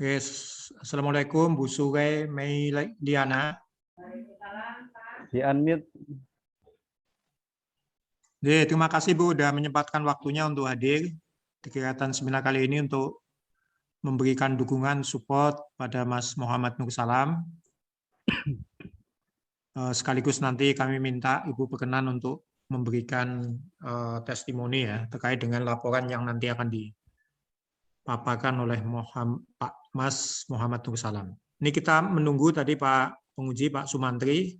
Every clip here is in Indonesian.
Yes. Assalamualaikum Bu Sugai Mei Liana. Di unmute. Terima kasih Bu sudah menyempatkan waktunya untuk hadir di kegiatan seminar kali ini untuk memberikan dukungan support pada Mas Muhammad Nur Salam. Sekaligus nanti kami minta Ibu berkenan untuk memberikan testimoni ya terkait dengan laporan yang nanti akan dipaparkan oleh Pak Mas Muhammad Nur Salam. Ini kita menunggu tadi Pak penguji Pak Sumantri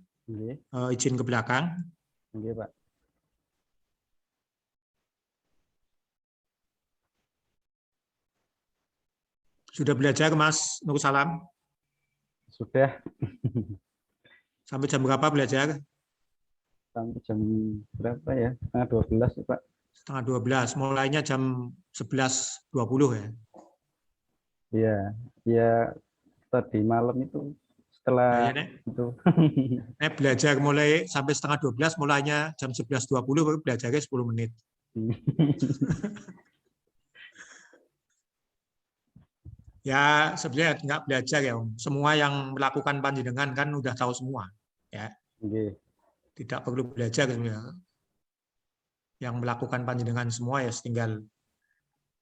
izin ke belakang. Oke, Pak. Sudah belajar Mas Nur Salam? Sudah. Sampai jam berapa belajar? Sampai jam berapa ya? Setengah 12 ya, Pak. Setengah 12. Mulainya jam 11.20 ya? Iya. Ya tadi malam itu setelah itu. Belajar mulai sampai setengah 12, mulainya jam 11.20, baru belajarnya 10 menit. Ya sebenarnya nggak belajar ya Om. Semua yang melakukan panjenengan kan udah tahu semua. Ya. Tidak perlu belajar sebenarnya. Yang melakukan panjenengan semua ya tinggal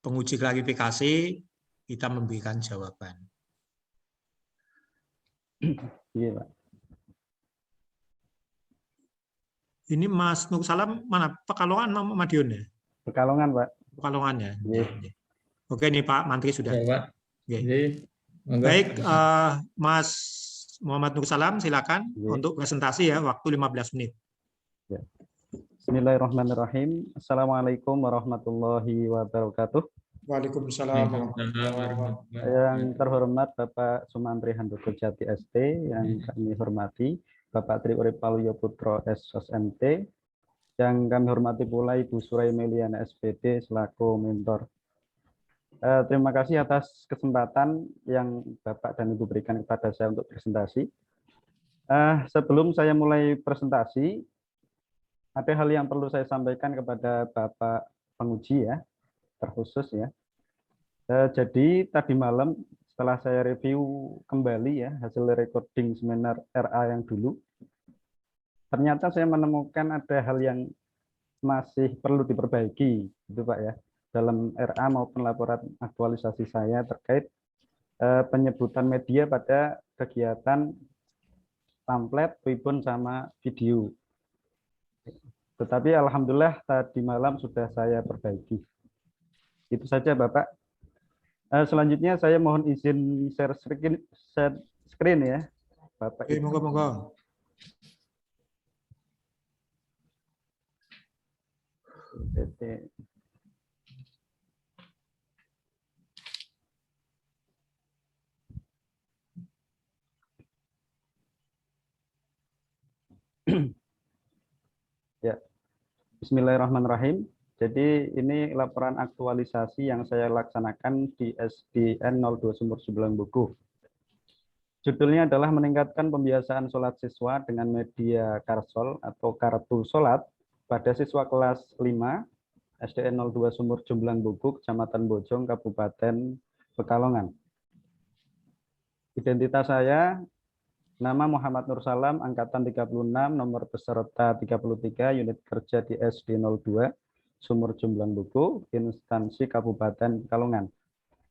penguji klarifikasi, kita memberikan jawaban. Iya, Pak. Ini Mas Nur Salam mana? Pekalongan sama Madiun ya? Pekalongan, Pak. Pekalongan ya. Oke nih Pak Mantri sudah. Ya, Pak. Baik, Mas Muhammad Nur Salam silakan untuk presentasi ya, waktu 15 menit. Ya. Bismillahirrahmanirrahim. Assalamualaikum warahmatullahi wabarakatuh. Waalaikumsalam. Yang terhormat Bapak Sumantri Handoko Jati ST, yang kami hormati Bapak Tri Urip Paluyo Putro SOS MT, yang kami hormati pula Ibu Surai Meliana SPD selaku mentor. Terima kasih atas kesempatan yang Bapak dan Ibu berikan kepada saya untuk presentasi. Sebelum saya mulai presentasi, ada hal yang perlu saya sampaikan kepada Bapak penguji ya, terkhusus ya. Jadi tadi malam setelah saya review kembali ya hasil recording seminar RA yang dulu, ternyata saya menemukan ada hal yang masih perlu diperbaiki, gitu Pak ya, dalam RA maupun laporan aktualisasi saya terkait penyebutan media pada kegiatan pamflet, tribun sama video. Tetapi alhamdulillah tadi malam sudah saya perbaiki. Itu saja Bapak. Selanjutnya saya mohon izin share screen ya, Bapak. Monggo. Ya, Bismillahirrahmanirrahim. Jadi ini laporan aktualisasi yang saya laksanakan di SDN 02 Sumur Jumlang Buku. Judulnya adalah meningkatkan pembiasaan sholat siswa dengan media karsol atau kartu sholat pada siswa kelas 5 SDN 02 Sumur Jumlang Buku, Kecamatan Bojong, Kabupaten Pekalongan. Identitas saya, nama Muhammad Nur Salam, angkatan 36, nomor peserta 33, unit kerja di SD 02, Sumur Jumlang Buku, instansi Kabupaten Pekalongan.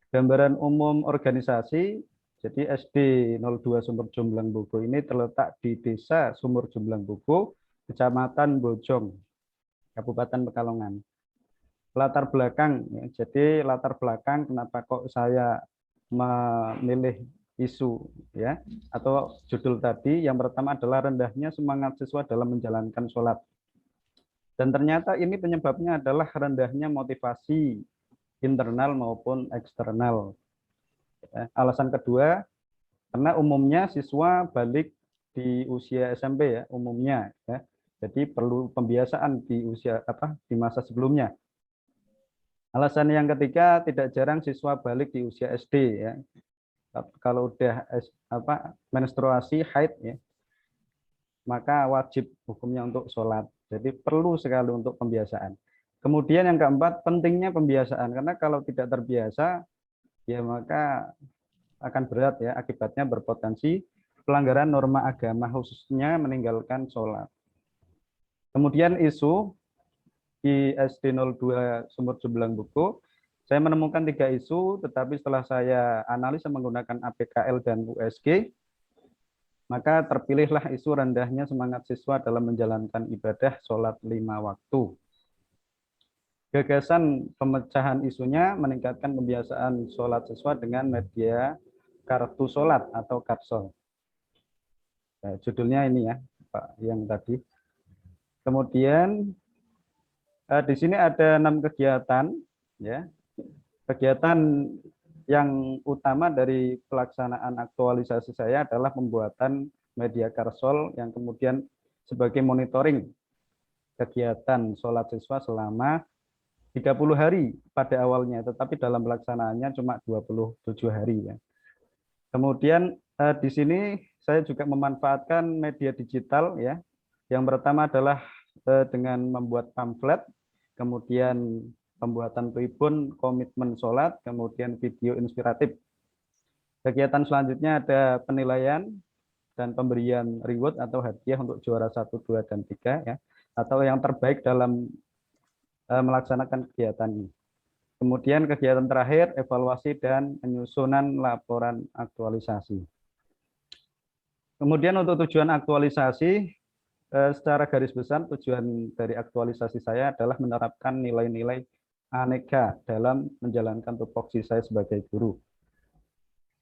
Gambaran umum organisasi, jadi SD 02 Sumur Jumlang Buku ini terletak di Desa Sumur Jumlang Buku, Kecamatan Bojong, Kabupaten Pekalongan. Latar belakang, ya, jadi latar belakang kenapa kok saya memilih isu ya atau judul tadi, yang pertama adalah rendahnya semangat siswa dalam menjalankan sholat, dan ternyata ini penyebabnya adalah rendahnya motivasi internal maupun eksternal. Alasan kedua, karena umumnya siswa balik di usia SMP ya umumnya ya, jadi perlu pembiasaan di usia di masa sebelumnya. Alasan yang ketiga, tidak jarang siswa balik di usia SD ya. Kalau udah menstruasi haid ya, maka wajib hukumnya untuk sholat. Jadi perlu sekali untuk pembiasaan. Kemudian yang keempat, pentingnya pembiasaan, karena kalau tidak terbiasa ya maka akan berat ya, akibatnya berpotensi pelanggaran norma agama, khususnya meninggalkan sholat. Kemudian isu di SD 02 Sumur Jumblang Buku, saya menemukan 3 isu, tetapi setelah saya analisa menggunakan APKL dan USG, maka terpilihlah isu rendahnya semangat siswa dalam menjalankan ibadah sholat 5 waktu. Gagasan pemecahan isunya meningkatkan kebiasaan sholat siswa dengan media kartu sholat atau kapsol. Nah, judulnya ini ya, Pak, yang tadi. Kemudian di sini ada 6 kegiatan, ya. Kegiatan yang utama dari pelaksanaan aktualisasi saya adalah pembuatan media karsol yang kemudian sebagai monitoring kegiatan sholat siswa selama 30 hari pada awalnya, tetapi dalam pelaksanaannya cuma 27 hari. Ya. Kemudian di sini saya juga memanfaatkan media digital, ya. Yang pertama adalah dengan membuat pamflet, kemudian pembuatan tribun komitmen sholat, kemudian video inspiratif. Kegiatan selanjutnya ada penilaian dan pemberian reward atau hadiah untuk juara 1, 2, dan 3, ya, atau yang terbaik dalam melaksanakan kegiatan ini. Kemudian kegiatan terakhir, evaluasi dan penyusunan laporan aktualisasi. Kemudian untuk tujuan aktualisasi, secara garis besar tujuan dari aktualisasi saya adalah menerapkan nilai-nilai aneka dalam menjalankan tupoksi saya sebagai guru.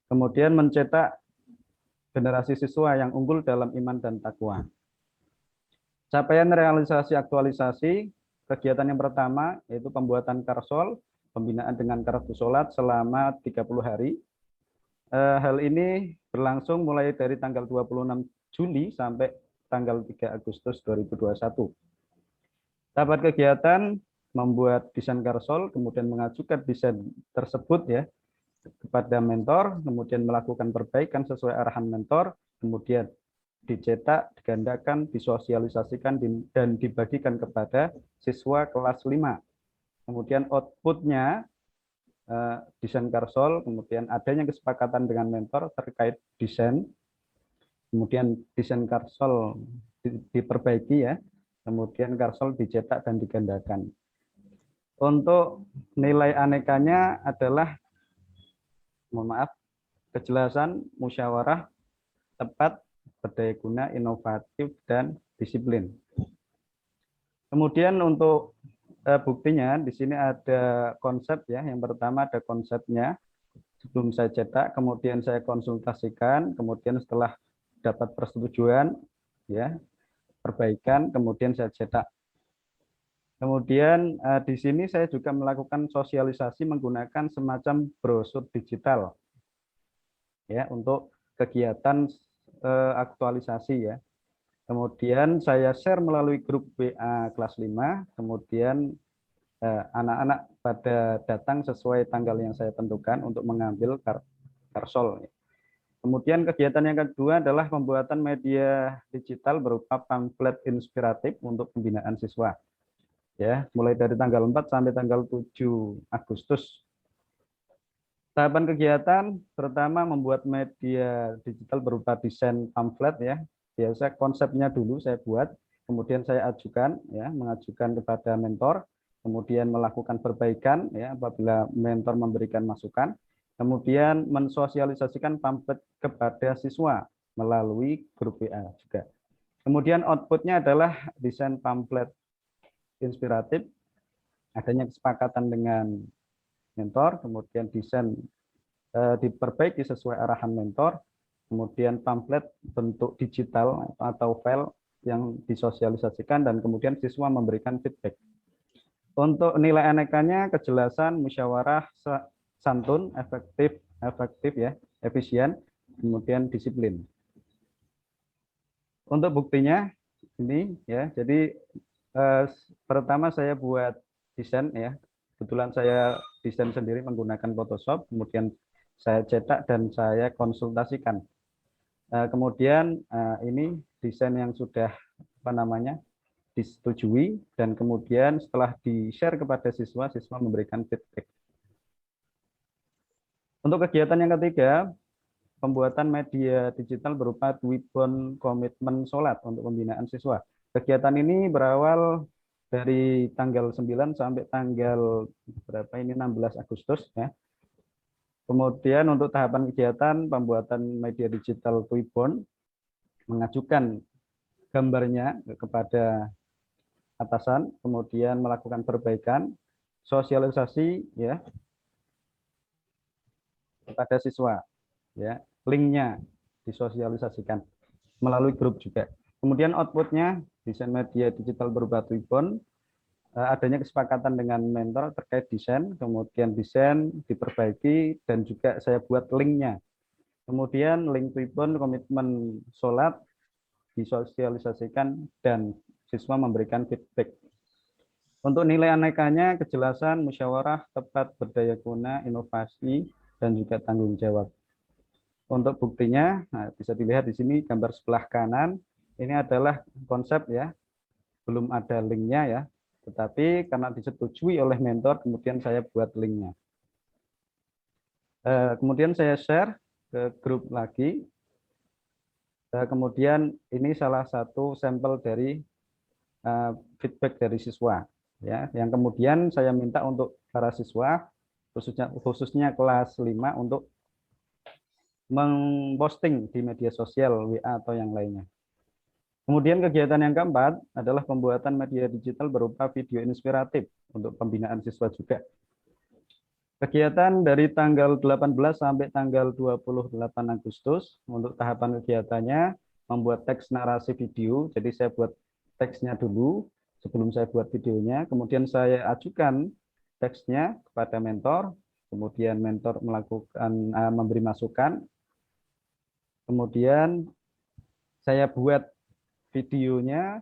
Kemudian mencetak generasi siswa yang unggul dalam iman dan takwa. Capaian realisasi aktualisasi, kegiatan yang pertama yaitu pembuatan karsol, pembinaan dengan kartu sholat selama 30 hari. Hal ini berlangsung mulai dari tanggal 26 Juli sampai tanggal 3 Agustus 2021. Tahapan kegiatan membuat desain karsol, kemudian mengajukan desain tersebut ya kepada mentor, kemudian melakukan perbaikan sesuai arahan mentor, kemudian dicetak, digandakan, disosialisasikan, dan dibagikan kepada siswa kelas 5. Kemudian outputnya desain karsol, kemudian adanya kesepakatan dengan mentor terkait desain, kemudian desain karsol diperbaiki ya, kemudian karsol dicetak dan digandakan. Untuk nilai anekanya adalah, mohon maaf, kejelasan, musyawarah, tepat, berdaya guna, inovatif, dan disiplin. Kemudian untuk buktinya di sini ada konsep ya. Yang pertama ada konsepnya sebelum saya cetak, kemudian saya konsultasikan, kemudian setelah dapat persetujuan ya perbaikan, kemudian saya cetak. Kemudian di sini saya juga melakukan sosialisasi menggunakan semacam brosur digital ya untuk kegiatan aktualisasi ya. Kemudian saya share melalui grup WA kelas 5, kemudian anak-anak pada datang sesuai tanggal yang saya tentukan untuk mengambil karsol. Kemudian kegiatan yang kedua adalah pembuatan media digital berupa pamflet inspiratif untuk pembinaan siswa. Ya, mulai dari tanggal 4 sampai tanggal 7 Agustus. Tahapan kegiatan pertama membuat media digital berupa desain pamflet ya. Biasa konsepnya dulu saya buat, kemudian saya ajukan ya, mengajukan kepada mentor, kemudian melakukan perbaikan ya apabila mentor memberikan masukan, kemudian mensosialisasikan pamflet kepada siswa melalui grup WA juga. Kemudian outputnya adalah desain pamflet inspiratif, adanya kesepakatan dengan mentor, kemudian desain diperbaiki sesuai arahan mentor, kemudian pamflet bentuk digital atau file yang disosialisasikan, dan kemudian siswa memberikan feedback. Untuk nilai anekanya, kejelasan, musyawarah, santun, efektif ya, efisien, kemudian disiplin. Untuk buktinya ini ya, jadi pertama saya buat desain ya. Kebetulan saya desain sendiri menggunakan Photoshop, kemudian saya cetak dan saya konsultasikan. Kemudian ini desain yang sudah disetujui, dan kemudian setelah di-share kepada siswa, siswa memberikan feedback. Untuk kegiatan yang ketiga, pembuatan media digital berupa Twibbon komitmen sholat untuk pembinaan siswa. Kegiatan ini berawal dari tanggal 9 sampai tanggal berapa ini 16 Agustus ya. Kemudian untuk tahapan kegiatan pembuatan media digital Twibbon, mengajukan gambarnya kepada atasan, kemudian melakukan perbaikan, sosialisasi ya kepada siswa ya, linknya disosialisasikan melalui grup juga. Kemudian outputnya desain media digital berupa Twibbon, adanya kesepakatan dengan mentor terkait desain, kemudian desain diperbaiki dan juga saya buat linknya. Kemudian link Twibbon komitmen sholat disosialisasikan dan siswa memberikan feedback. Untuk nilai anekanya, kejelasan, musyawarah, tepat, berdaya guna, inovasi, dan juga tanggung jawab. Untuk buktinya, nah, bisa dilihat di sini gambar sebelah kanan, ini adalah konsep ya, belum ada linknya ya, tetapi karena disetujui oleh mentor, kemudian saya buat linknya. Kemudian saya share ke grup lagi. Kemudian ini salah satu sampel dari feedback dari siswa ya, yang kemudian saya minta untuk para siswa khususnya kelas 5 untuk memposting di media sosial WA atau yang lainnya. Kemudian kegiatan yang keempat adalah pembuatan media digital berupa video inspiratif untuk pembinaan siswa juga. Kegiatan dari tanggal 18 sampai tanggal 28 Agustus untuk tahapan kegiatannya membuat teks narasi video. Jadi saya buat teksnya dulu sebelum saya buat videonya, kemudian saya ajukan teksnya kepada mentor, kemudian mentor melakukan memberi masukan, kemudian saya buat videonya,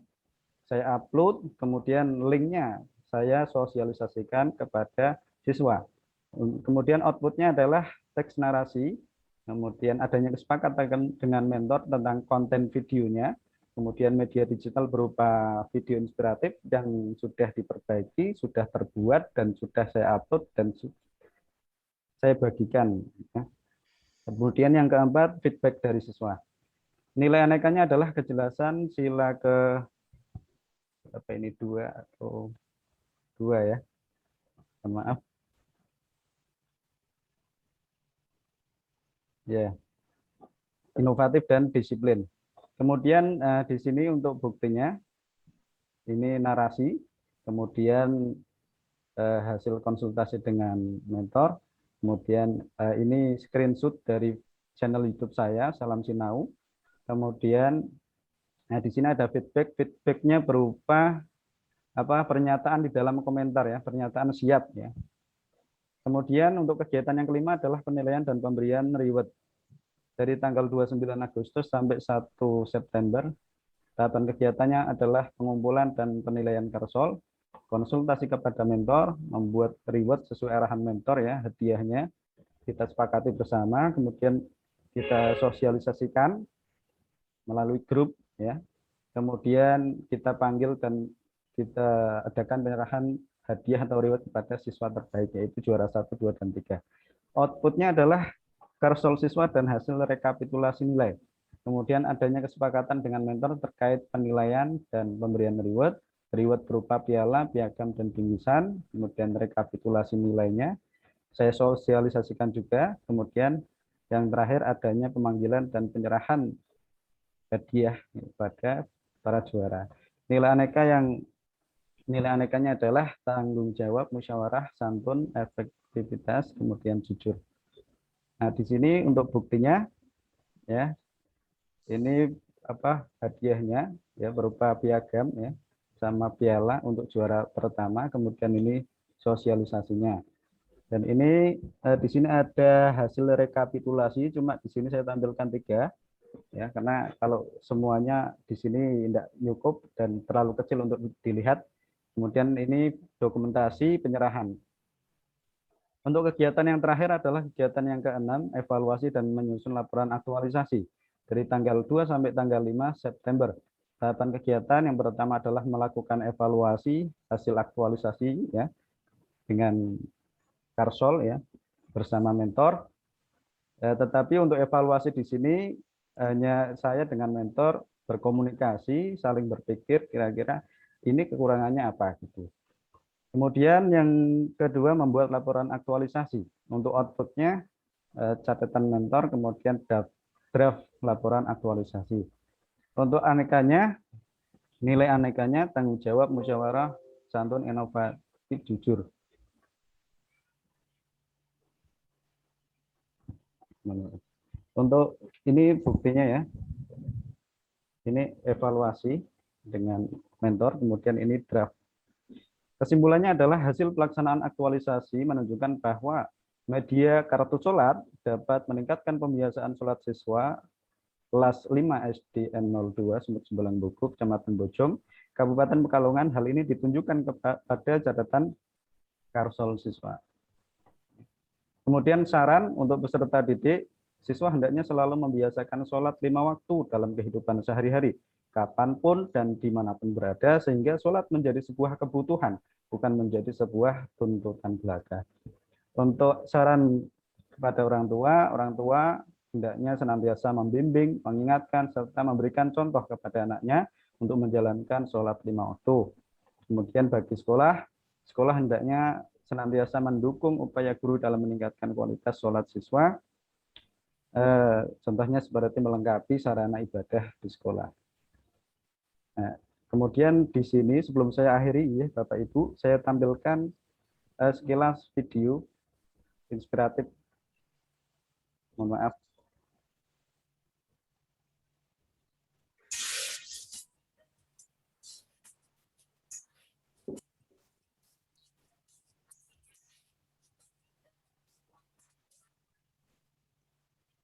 saya upload, kemudian linknya saya sosialisasikan kepada siswa. Kemudian outputnya adalah teks narasi, kemudian adanya kesepakatan dengan mentor tentang konten videonya, kemudian media digital berupa video inspiratif yang sudah diperbaiki, sudah terbuat, dan sudah saya upload dan saya bagikan. Kemudian yang keempat, feedback dari siswa. Nilai anekanya adalah kejelasan sila ke apa ini 2 atau 2 ya. Maaf. Ya. Inovatif dan disiplin. Kemudian di sini untuk buktinya ini narasi, kemudian hasil konsultasi dengan mentor, kemudian ini screenshot dari channel YouTube saya, Salam Sinau. Kemudian di sini ada feedbacknya berupa pernyataan di dalam komentar ya, pernyataan siap ya. Kemudian untuk kegiatan yang kelima adalah penilaian dan pemberian reward dari tanggal 29 Agustus sampai 1 September. Tahapan kegiatannya adalah pengumpulan dan penilaian Karsol, konsultasi kepada mentor, membuat reward sesuai arahan mentor ya, hadiahnya kita sepakati bersama, kemudian kita sosialisasikan melalui grup ya. Kemudian kita panggil dan kita adakan penyerahan hadiah atau reward kepada siswa terbaik, yaitu juara 1, 2, dan 3. Outputnya adalah Karsol siswa dan hasil rekapitulasi nilai. Kemudian adanya kesepakatan dengan mentor terkait penilaian dan pemberian reward. Reward berupa piala, piagam, dan bingkisan. Kemudian rekapitulasi nilainya. Saya sosialisasikan juga. Kemudian yang terakhir adanya pemanggilan dan penyerahan hadiah kepada para juara. Nilai anekanya adalah tanggung jawab, musyawarah, santun, efektivitas, kemudian jujur. Nah, di sini untuk buktinya ya, ini hadiahnya ya berupa piagam ya sama piala untuk juara pertama, kemudian ini sosialisasinya. Dan ini di sini ada hasil rekapitulasi, cuma di sini saya tampilkan 3 ya, karena kalau semuanya di sini tidak cukup dan terlalu kecil untuk dilihat. Kemudian ini dokumentasi penyerahan. Untuk kegiatan yang terakhir adalah kegiatan yang ke-6, evaluasi dan menyusun laporan aktualisasi dari tanggal 2 sampai tanggal 5 September. Tahapan kegiatan yang pertama adalah melakukan evaluasi hasil aktualisasi ya dengan Karsol ya bersama mentor. Tetapi untuk evaluasi di sini hanya saya dengan mentor berkomunikasi, saling berpikir kira-kira ini kekurangannya apa gitu. Kemudian yang kedua membuat laporan aktualisasi. Untuk outputnya catatan mentor, kemudian draft laporan aktualisasi. Untuk anekanya, nilai anekanya tanggung jawab, musyawarah, santun, inovatif, jujur. Untuk ini buktinya ya. Ini evaluasi dengan mentor, kemudian ini draft. Kesimpulannya adalah hasil pelaksanaan aktualisasi menunjukkan bahwa media kartu sholat dapat meningkatkan pembiasaan sholat siswa kelas 5 SDN 02 Sumur Jembelang Buku, Kecamatan Bojong, Kabupaten Pekalongan. Hal ini ditunjukkan pada catatan karsol siswa. Kemudian saran untuk peserta didik, siswa hendaknya selalu membiasakan sholat 5 waktu dalam kehidupan sehari-hari, kapanpun dan dimanapun berada, sehingga sholat menjadi sebuah kebutuhan, bukan menjadi sebuah tuntutan belaka. Untuk saran kepada orang tua hendaknya senantiasa membimbing, mengingatkan, serta memberikan contoh kepada anaknya untuk menjalankan sholat 5 waktu. Kemudian bagi sekolah hendaknya senantiasa mendukung upaya guru dalam meningkatkan kualitas sholat siswa. Contohnya seperti melengkapi sarana ibadah di sekolah. Nah, kemudian di sini sebelum saya akhiri ya Bapak Ibu, saya tampilkan sekilas video inspiratif. Mohon maaf.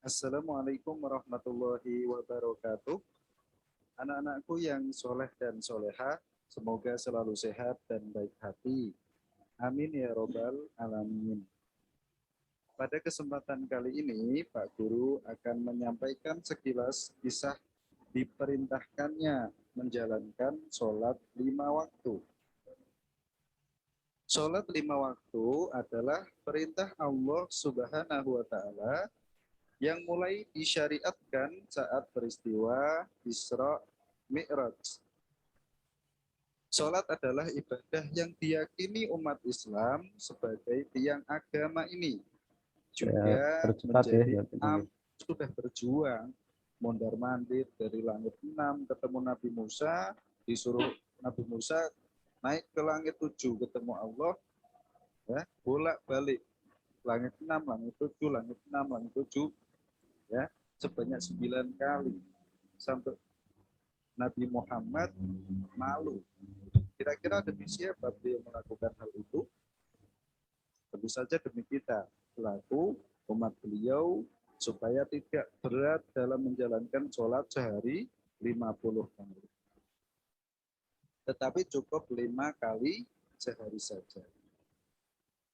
Assalamualaikum warahmatullahi wabarakatuh. Anak-anakku yang soleh dan soleha, semoga selalu sehat dan baik hati. Amin ya robbal alamin. Pada kesempatan kali ini, Pak Guru akan menyampaikan sekilas kisah diperintahkannya menjalankan sholat 5 waktu. Sholat 5 waktu adalah perintah Allah Subhanahu wa Ta'ala yang mulai disyariatkan saat peristiwa Isra Mi'raj. Sholat adalah ibadah yang diyakini umat Islam sebagai tiang agama ini. Juga menjadi sudah berjuang mondar-mandir dari langit 6 ketemu Nabi Musa, disuruh Nabi Musa naik ke langit 7 ketemu Allah, ya, bolak-balik langit 6, langit 7, langit 6, langit 7, ya, sebanyak 9 kali sampai Nabi Muhammad malu. Kira-kira demi siapa beliau melakukan hal itu? Tentu saja demi kita, selaku umat beliau, supaya tidak berat dalam menjalankan sholat sehari 50 kali. Tetapi cukup 5 kali sehari saja.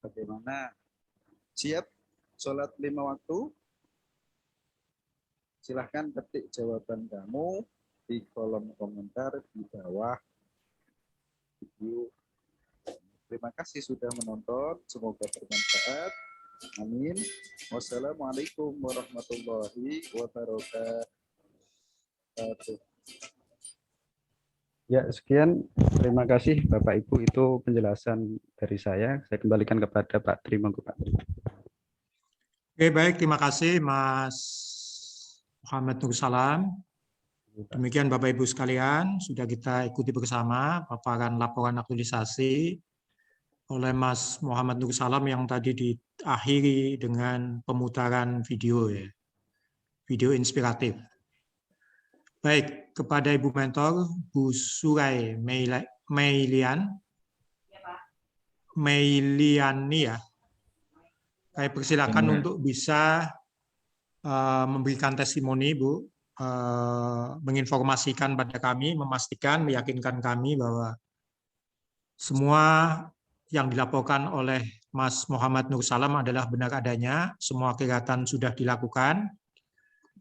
Bagaimana? Siap sholat 5 waktu? Silahkan ketik jawaban kamu di kolom komentar di bawah video. Terima kasih sudah menonton. Semoga bermanfaat. Amin. Wassalamualaikum warahmatullahi wabarakatuh. Ya, sekian. Terima kasih Bapak Ibu. Itu penjelasan dari saya. Saya kembalikan kepada Pak Tri. Monggo, Pak. Oke, baik. Terima kasih Mas Muhammad Nur Salam. Demikian Bapak Ibu sekalian, sudah kita ikuti bersama paparan laporan aktualisasi oleh Mas Muhammad Nur Salam yang tadi diakhiri dengan pemutaran video, ya, video inspiratif. Baik, kepada Ibu Mentor, Bu Surai Meiliani, ya, saya persilakan untuk bisa memberikan testimoni, Bu, menginformasikan pada kami, memastikan, meyakinkan kami bahwa semua yang dilaporkan oleh Mas Muhammad Nur Salam adalah benar adanya, semua kegiatan sudah dilakukan.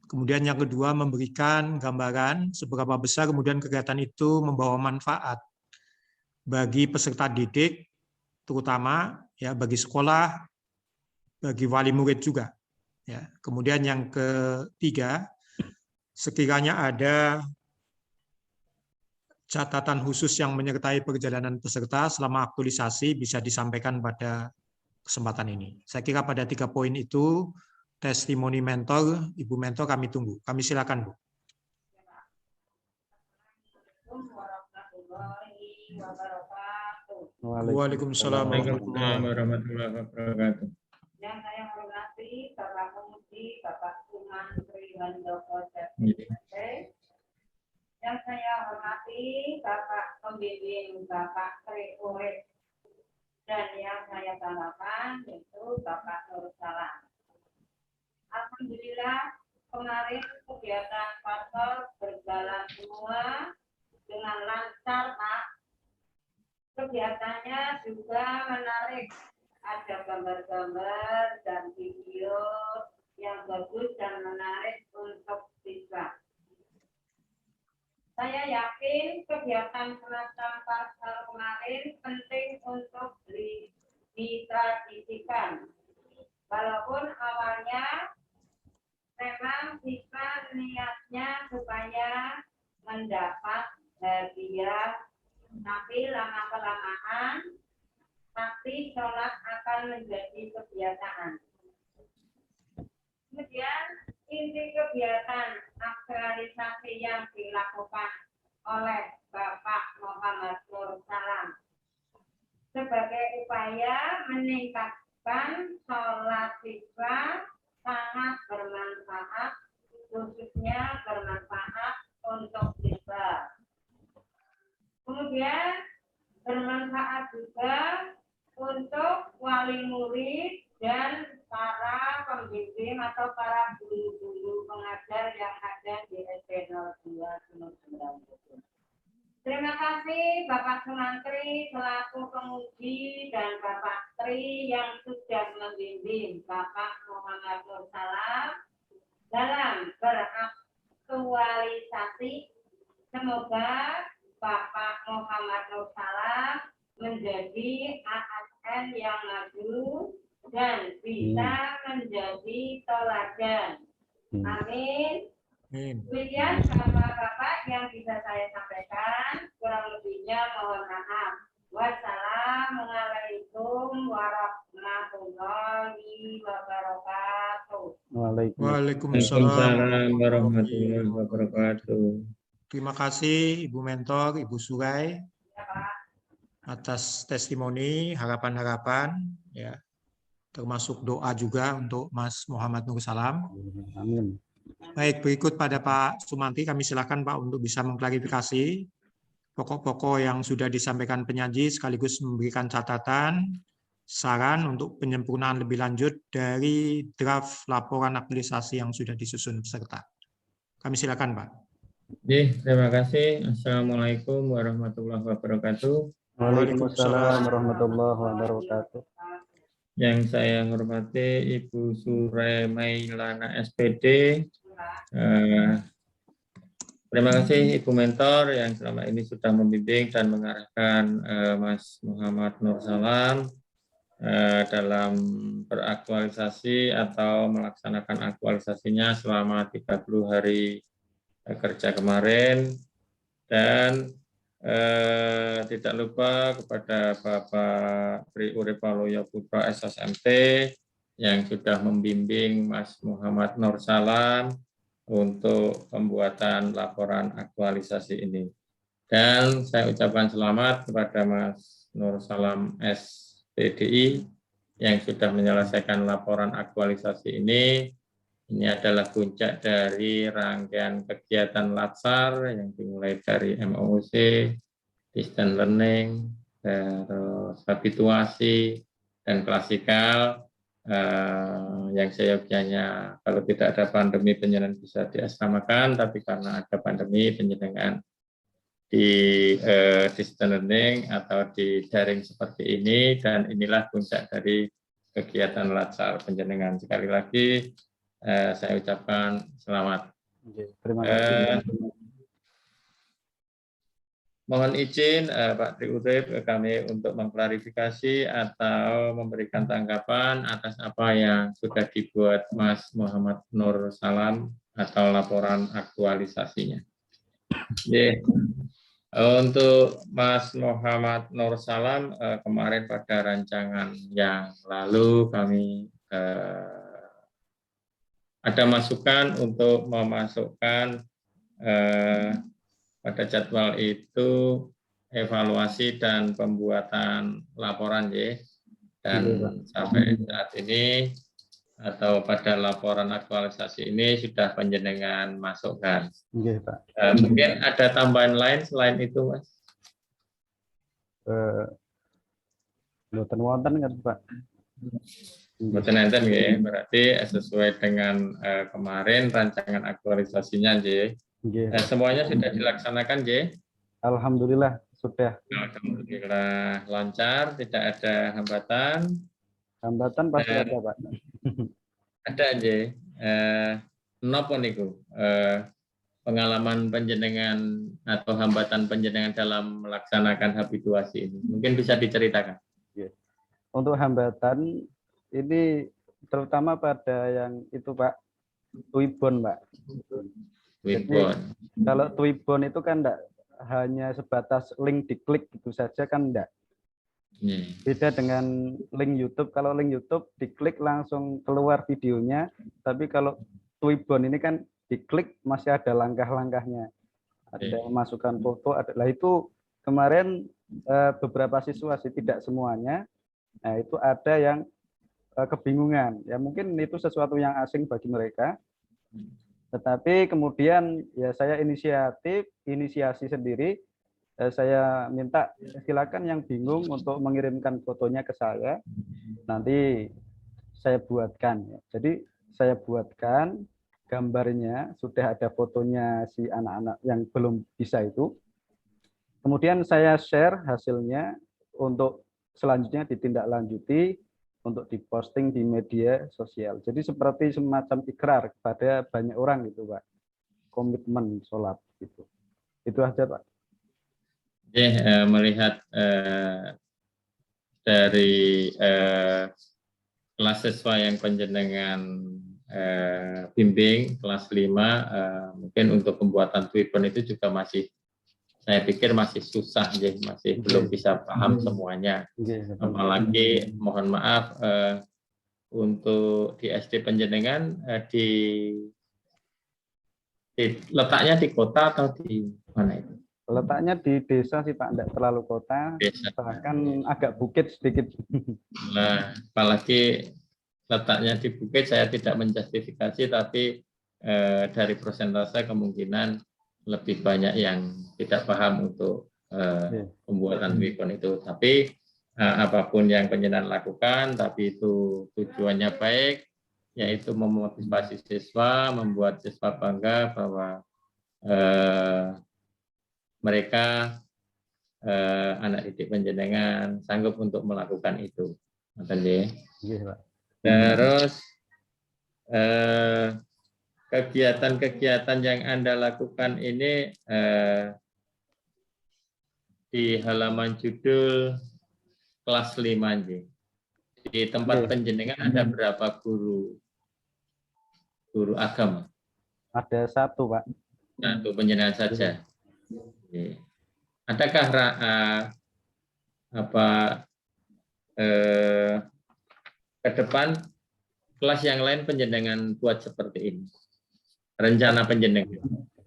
Kemudian yang kedua, memberikan gambaran seberapa besar kemudian kegiatan itu membawa manfaat bagi peserta didik, terutama ya bagi sekolah, bagi wali murid juga. Ya. Kemudian yang ketiga, sekiranya ada catatan khusus yang menyertai perjalanan peserta selama aktualisasi bisa disampaikan pada kesempatan ini. Saya kira pada 3 poin itu testimoni mentor, Ibu mentor kami tunggu. Kami silakan, Bu. Waalaikumsalam warahmatullahi wabarakatuh. Yang saya hormati Bapak Pemuji, Bapak Sumantri Handoko yang saya hormati Bapak Pembimbing, Bapak Tri Urip, dan yang saya banggakan yaitu Bapak Nur Salam. Alhamdulillah kemarin kegiatan pastor berjalan semua dengan lancar, Pak. Kegiatannya juga menarik, ada gambar-gambar dan video yang bagus dan menarik untuk siswa. Saya yakin kegiatan semacam pastor kemarin penting untuk ditradisikan. Walaupun awalnya memang siswa niatnya supaya mendapat hadiah, tapi lama-kelamaan pasti sholat akan menjadi kebiasaan. Kemudian inti kegiatan aktualisasi yang dilakukan oleh Bapak Muhammad Nur Salam sebagai upaya meningkatkan sholat siswa sangat bermanfaat, khususnya bermanfaat untuk siswa. Kemudian bermanfaat juga untuk wali murid dan para pembimbing atau para guru-guru pengajar yang ada di SD 02 Gunung Sendang. Terima kasih Bapak Sumantri selaku penguji dan Bapak Tri yang sudah membimbing Bapak Muhammad Nur Salam dalam beraktualisasi. Semoga Bapak Muhammad Nur Salam menjadi ASN yang maju dan bisa menjadi teladan. Amin. Demikian Bapak-Bapak yang bisa saya sampaikan, kurang lebihnya mohon maaf. Wassalamualaikum warahmatullahi wabarakatuh. Waalaikumsalam warahmatullahi wabarakatuh. Terima kasih Ibu Mentor, Ibu Surai atas testimoni, harapan-harapan, ya, termasuk doa juga untuk Mas Muhammad Nur Salam. Amin. Baik, berikut pada Pak Sumanti, kami silakan Pak untuk bisa mengklarifikasi pokok-pokok yang sudah disampaikan penyaji sekaligus memberikan catatan, saran untuk penyempurnaan lebih lanjut dari draft laporan aktualisasi yang sudah disusun peserta. Kami silakan Pak. Terima kasih. Assalamualaikum warahmatullahi wabarakatuh. Waalaikumsalam warahmatullahi wabarakatuh. Yang saya hormati Ibu Surai Mailana SPD. Terima kasih Ibu Mentor yang selama ini sudah membimbing dan mengarahkan Mas Muhammad Nur Salam dalam beraktualisasi atau melaksanakan aktualisasinya selama 30 hari kerja kemarin. Dan tidak lupa kepada Bapak Tri Urip Waluyo Putra SSMT yang sudah membimbing Mas Muhammad Nur Salam untuk pembuatan laporan aktualisasi ini. Dan saya ucapkan selamat kepada Mas Nur Salam SPDI yang sudah menyelesaikan laporan aktualisasi ini. Ini adalah puncak dari rangkaian kegiatan Latsar yang dimulai dari MOOC, Distance Learning, terus habituasi, dan klasikal. Yang seyogyanya kalau tidak ada pandemi penjenengan bisa diasramakan, tapi karena ada pandemi penjenengan di Distance Learning atau di daring seperti ini, dan inilah puncak dari kegiatan Latsar penjenengan. Sekali lagi, saya ucapkan selamat. Terima kasih. Mohon izin Pak Tri Urip kami untuk mengklarifikasi atau memberikan tanggapan atas apa yang sudah dibuat Mas Muhammad Nur Salam atau laporan aktualisasinya. Yeah. Untuk Mas Muhammad Nur Salam, kemarin pada rancangan yang lalu kami ada masukan untuk memasukkan pada jadwal itu evaluasi dan pembuatan laporan ya. Dan sampai saat ini atau pada laporan aktualisasi ini sudah panjenengan masukkan. Pak. Mungkin ada tambahan lain selain itu, Mas? Mboten wonten kan, Pak. Mboten enten nggih, berarti sesuai dengan kemarin rancangan aktualisasinya nggih. Semuanya sudah dilaksanakan nggih? Alhamdulillah sudah. Alhamdulillah lancar, tidak ada hambatan. Hambatan pasti ada, Pak. Ada nggih. Napa niku? Pengalaman panjenengan atau hambatan panjenengan dalam melaksanakan habituasi ini. Mungkin bisa diceritakan. Untuk hambatan ini terutama pada yang itu, Pak, Twibbon, Pak. Twibbon. Kalau Twibbon itu kan enggak hanya sebatas link diklik gitu saja kan enggak. Beda dengan link YouTube. Kalau link YouTube diklik langsung keluar videonya, tapi kalau Twibbon ini kan diklik masih ada langkah-langkahnya. Ada masukkan foto, ada. Lah itu kemarin beberapa siswa sih, tidak semuanya. Nah, itu ada yang kebingungan. Ya mungkin itu sesuatu yang asing bagi mereka. Tetapi kemudian ya saya inisiasi sendiri. Saya minta silakan yang bingung untuk mengirimkan fotonya ke saya. Nanti saya buatkan. Jadi saya buatkan gambarnya, sudah ada fotonya si anak-anak yang belum bisa itu. Kemudian saya share hasilnya untuk selanjutnya ditindaklanjuti untuk diposting di media sosial. Jadi seperti semacam ikrar kepada banyak orang gitu, Pak. Komitmen sholat gitu. Itu aja, Pak. Melihat dari kelas siswa yang panjenengan bimbing kelas 5, mungkin untuk pembuatan Twibbon itu juga masih, saya pikir masih susah ya, masih belum bisa paham semuanya. Apalagi mohon maaf untuk di SD panjenengan letaknya di kota atau di mana itu? Letaknya di desa sih, Pak, enggak terlalu kota, desa. Bahkan agak bukit sedikit. Nah, apalagi letaknya di bukit, saya tidak menjustifikasi, tapi dari persentase kemungkinan lebih banyak yang tidak paham untuk pembuatan Twibbon itu. Tapi apapun yang panjenengan lakukan, tapi itu tujuannya baik, yaitu memotivasi siswa, membuat siswa bangga bahwa mereka anak didik panjenengan sanggup untuk melakukan itu. Terus kegiatan-kegiatan yang Anda lakukan ini di halaman judul kelas 5 di tempat panjenengan ada berapa guru agama? Ada satu, Pak. Satu panjenengan saja. Adakah ke depan kelas yang lain panjenengan buat seperti ini? Rencana panjenengan?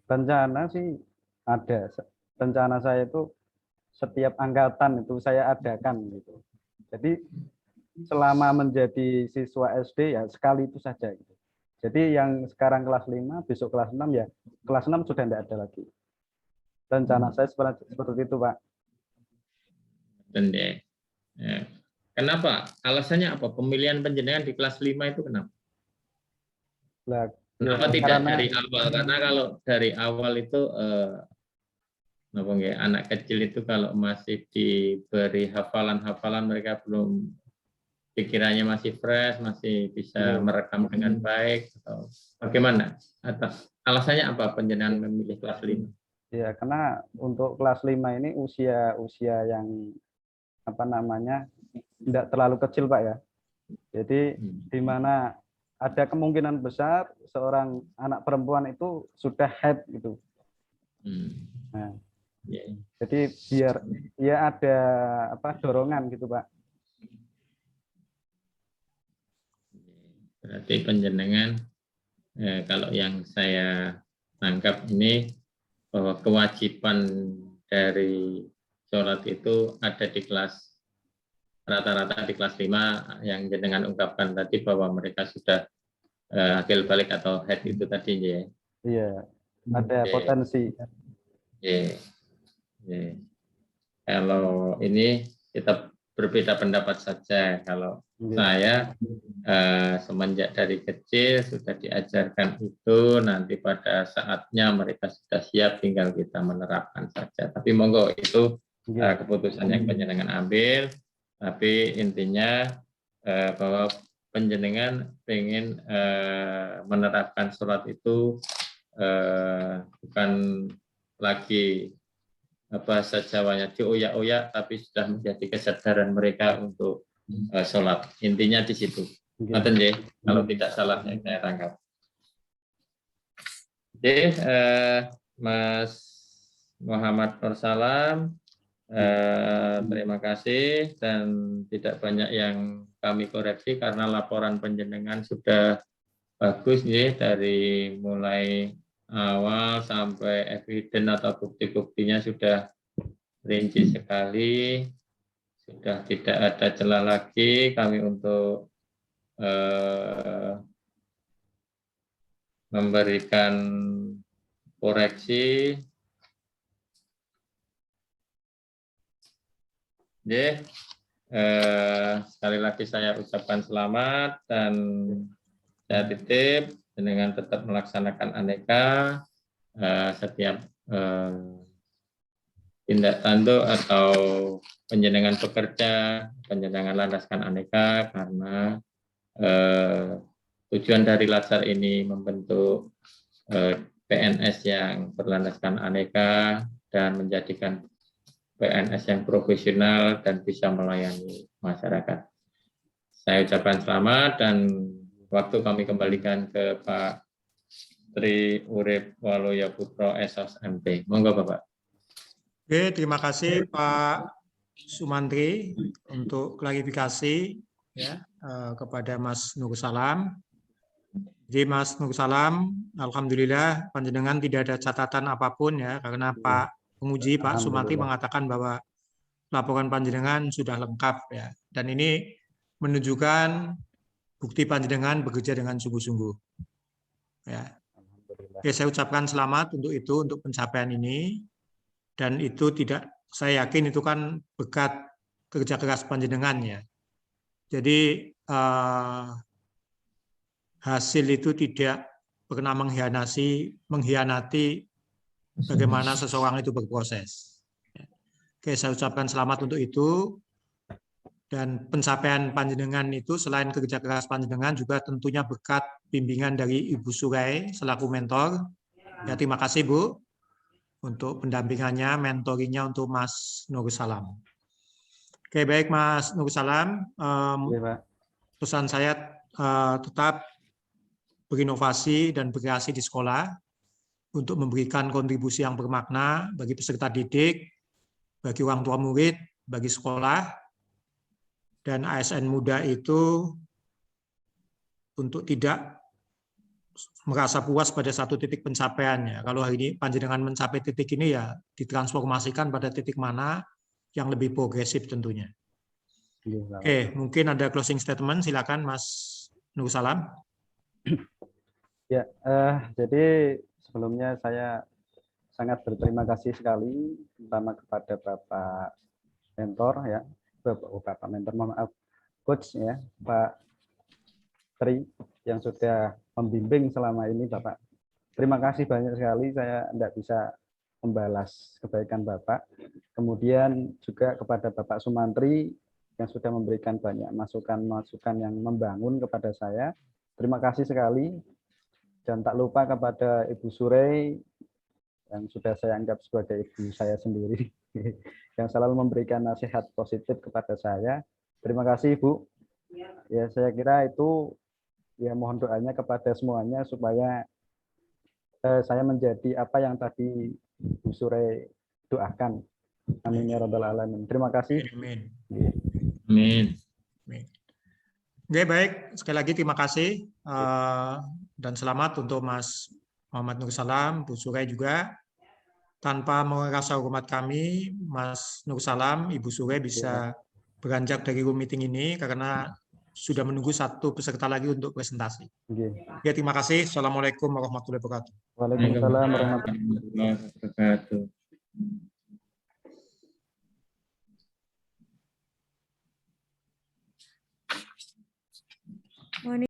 Rencana sih ada. Rencana saya itu setiap angkatan itu saya adakan gitu. Jadi selama menjadi siswa SD ya sekali itu saja gitu. Jadi yang sekarang kelas 5, besok kelas 6 ya kelas 6 sudah tidak ada lagi. Rencana saya seperti itu, Pak. Kenapa? Alasannya apa? Pemilihan panjenengan di kelas 5 itu kenapa? Kenapa tidak dari awal? Karena kalau dari awal itu anak kecil itu kalau masih diberi hafalan-hafalan, mereka belum, pikirannya masih fresh, masih bisa merekam dengan baik, atau bagaimana? Atas alasannya apa panjenengan memilih kelas 5? Ya, karena untuk kelas 5 ini usia yang apa namanya tidak terlalu kecil Pak ya. Jadi di mana ada kemungkinan besar seorang anak perempuan itu sudah haid gitu. Nah, jadi biar ya ada apa dorongan gitu Pak. Berarti panjenengan kalau yang saya tangkap ini bahwa kewajiban dari sholat itu ada di kelas rata-rata di kelas 5 yang jenengan ungkapkan tadi bahwa mereka sudah akil balik atau head itu tadi ya. Iya, ada potensi. Kalau ini kita berbeda pendapat saja. Kalau saya semenjak dari kecil sudah diajarkan itu, nanti pada saatnya mereka sudah siap, tinggal kita menerapkan saja. Tapi monggo itu keputusan yang panjenengan ambil. Tapi intinya bahwa panjenengan ingin menerapkan sholat itu bukan lagi bahasa Jawanya dioyak-oyak, tapi sudah menjadi kesadaran mereka untuk sholat. Intinya di situ. Ngoten nggih, kalau tidak salah yang saya tangkap. Oke, Mas Muhammad Nursalam, terima kasih, dan tidak banyak yang kami koreksi karena laporan panjenengan sudah bagus ya, dari mulai awal sampai eviden atau bukti-buktinya sudah rinci sekali, sudah tidak ada celah lagi kami untuk memberikan koreksi. Sekali lagi saya ucapkan selamat dan saya titip dengan tetap melaksanakan aneka setiap tindak tanduk atau panjenengan bekerja, panjenengan landaskan aneka, karena tujuan dari Latsar ini membentuk PNS yang berlandaskan aneka dan menjadikan PNS yang profesional dan bisa melayani masyarakat. Saya ucapkan selamat dan waktu kami kembalikan ke Pak Tri Urip Waluyo Putro SOS MP. Monggo Bapak. Oke, terima kasih Pak Sumantri untuk klarifikasi ya kepada Mas Nur Salam. Jadi Mas Nur Salam, alhamdulillah panjenengan tidak ada catatan apapun ya, karena Pak penguji Pak Sumantri mengatakan bahwa laporan panjenengan sudah lengkap ya, dan ini menunjukkan bukti panjenengan bekerja dengan sungguh-sungguh. Ya. Oke, saya ucapkan selamat untuk itu, untuk pencapaian ini, dan itu tidak, saya yakin itu kan berkat kerja keras panjenengan ya. Jadi hasil itu tidak pernah mengkhianati bagaimana seseorang itu berproses. Oke, saya ucapkan selamat untuk itu. Dan pencapaian panjenengan itu selain kerja keras panjenengan juga tentunya berkat bimbingan dari Ibu Surai selaku mentor. Ya, terima kasih Bu untuk pendampingannya, mentoringnya untuk Mas Nur Salam. Oke, baik Mas Nur Salam. Pesan saya tetap berinovasi dan berkreasi di sekolah untuk memberikan kontribusi yang bermakna bagi peserta didik, bagi orang tua murid, bagi sekolah, dan ASN muda itu untuk tidak merasa puas pada satu titik pencapaiannya. Kalau hari ini panjenengan mencapai titik ini ya ditransformasikan pada titik mana yang lebih progresif tentunya. Oke, mungkin ada closing statement, silakan Mas Nur Salam. Ya, jadi sebelumnya saya sangat berterima kasih sekali pertama kepada Bapak mentor ya, Bapak mentor, maaf, coach ya, Pak Tri yang sudah membimbing selama ini Bapak. Terima kasih banyak sekali, saya tidak bisa membalas kebaikan Bapak. Kemudian juga kepada Bapak Sumantri yang sudah memberikan banyak masukan-masukan yang membangun kepada saya. Terima kasih sekali. Dan tak lupa kepada Ibu Surei yang sudah saya anggap sebagai ibu saya sendiri, yang selalu memberikan nasihat positif kepada saya. Terima kasih Ibu. Ya, saya kira itu ya, mohon doanya kepada semuanya supaya saya menjadi apa yang tadi Bu Sure doakan. Amin ya rabbal alamin. Terima kasih. Amin. Amin. Amin. Oke, baik. Sekali lagi terima kasih dan selamat untuk Mas Muhammad Nur Salam, Bu Sure juga. Tanpa merasa hormat kami, Mas Nur Salam, Ibu Sure bisa beranjak dari room meeting ini karena sudah menunggu satu peserta lagi untuk presentasi. Ya, terima kasih. Assalamualaikum warahmatullahi wabarakatuh. Waalaikumsalam warahmatullahi wabarakatuh.